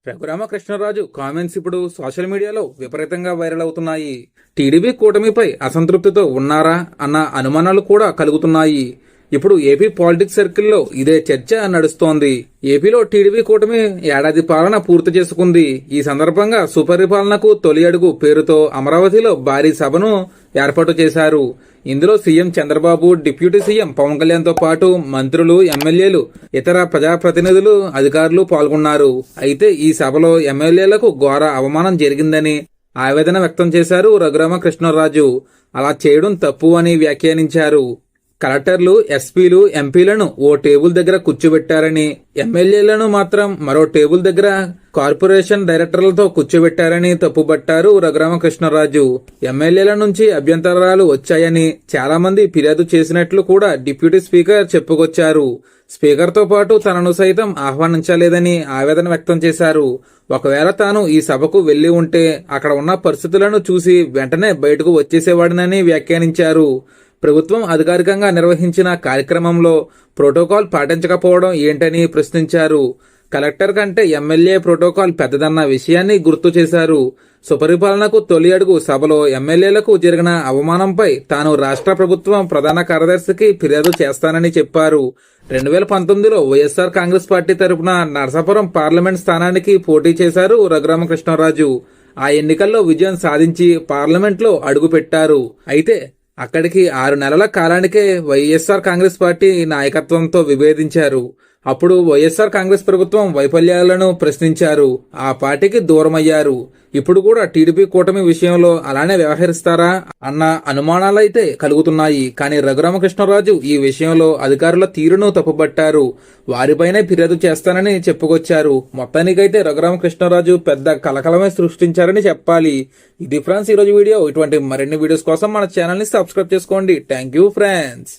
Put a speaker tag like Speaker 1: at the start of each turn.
Speaker 1: Raghuramakrishnaraju comments ఇప్పుడు social మీడియాలో విపరీతంగా వైరల్ అవుతున్నాయి. టీడీపీ కూటమిపై అసంతృప్తితో ఉన్నారా అన్న అనుమానాలు కూడా కలుగుతున్నాయి. ఇప్పుడు ఏపీ పాలిటిక్స్ సర్కిల్లో ఇదే చర్చ నడుస్తోంది. ఏపీలో టీడీపీ కూటమి ఏడాది పాలన పూర్తి చేసుకుంది. ఈ సందర్భంగా సుపరిపాలనకు తొలి అడుగు పేరుతో అమరావతిలో భారీ సభను ఏర్పాటు చేశారు. ఇందులో CM Chandrababu, deputy CM Pawan Kalyan తో పాటు మంత్రులు, ఎమ్మెల్యేలు, ఇతర ప్రజాప్రతినిధులు, అధికారులు పాల్గొన్నారు. అయితే ఈ సభలో ఎమ్మెల్యేలకు ఘోర అవమానం జరిగిందని ఆవేదన వ్యక్తం చేశారు రఘురామకృష్ణరాజు. అలా చేయడం తప్పు అని వ్యాఖ్యానించారు. కలెక్టర్లు, ఎస్పీలు, ఎంపీలను ఓ టేబుల్ దగ్గర కూర్చోబెట్టారని, ఎమ్మెల్యేలను మాత్రం మరో టేబుల్ దగ్గర కార్పొరేషన్ డైరెక్టర్లతో కూర్చోబెట్టారని తప్పుపట్టారు రఘురామకృష్ణరాజు. ఎమ్మెల్యేల నుంచి అభ్యంతరాలు వచ్చాయని, చాలా మంది ఫిర్యాదు చేసినట్లు కూడా డిప్యూటీ స్పీకర్ చెప్పుకొచ్చారు. స్పీకర్తో పాటు తనను సైతం ఆహ్వానించలేదని ఆవేదన వ్యక్తం చేశారు. ఒకవేళ తాను ఈ సభకు వెళ్లి ఉంటే అక్కడ ఉన్న పరిస్థితులను చూసి వెంటనే బయటకు వచ్చేసేవాడినని వ్యాఖ్యానించారు. ప్రభుత్వం అధికారికంగా నిర్వహించిన కార్యక్రమంలో ప్రోటోకాల్ పాటించకపోవడం ఏంటని ప్రశ్నించారు. కలెక్టర్ కంటే ఎమ్మెల్యే ప్రోటోకాల్ పెద్దదన్న విషయాన్ని గుర్తు చేశారు. సుపరిపాలనకు తొలి అడుగు సభలో ఎమ్మెల్యేలకు జరిగిన అవమానంపై తాను రాష్ట్ర ప్రభుత్వం ప్రధాన కార్యదర్శికి ఫిర్యాదు చేస్తానని చెప్పారు. 2019లో వైఎస్ఆర్ కాంగ్రెస్ పార్టీ తరపున నరసాపురం పార్లమెంట్ స్థానానికి పోటీ చేశారు రఘురామకృష్ణరాజు. ఆ ఎన్నికల్లో విజయం సాధించి పార్లమెంట్లో అడుగుపెట్టారు. అయితే అక్కడికి 6 నెలల కాలానికే వైఎస్ఆర్ కాంగ్రెస్ పార్టీ నాయకత్వంతో విభేదించారు. అప్పుడు వైఎస్ఆర్ కాంగ్రెస్ ప్రభుత్వం వైఫల్యాలను ప్రశ్నించారు. ఆ పార్టీకి దూరమయ్యారు. ఇప్పుడు కూడా టీడీపీ కూటమి విషయంలో అలానే వ్యవహరిస్తారా అన్న అనుమానాలైతే కలుగుతున్నాయి. కానీ రఘురామకృష్ణరాజు ఈ విషయంలో అధికారుల తీరును తప్పుపట్టారు. వారిపైనే ఫిర్యాదు చేస్తానని చెప్పుకొచ్చారు. మొత్తానికైతే రఘురామకృష్ణరాజు పెద్ద కలకలమే సృష్టించారని చెప్పాలి. ఇది ఫ్రెండ్స్ ఈరోజు వీడియో. ఇటువంటి మరిన్ని వీడియోస్ కోసం మన ఛానల్ ని సబ్స్క్రైబ్ చేసుకోండి. Thank you friends.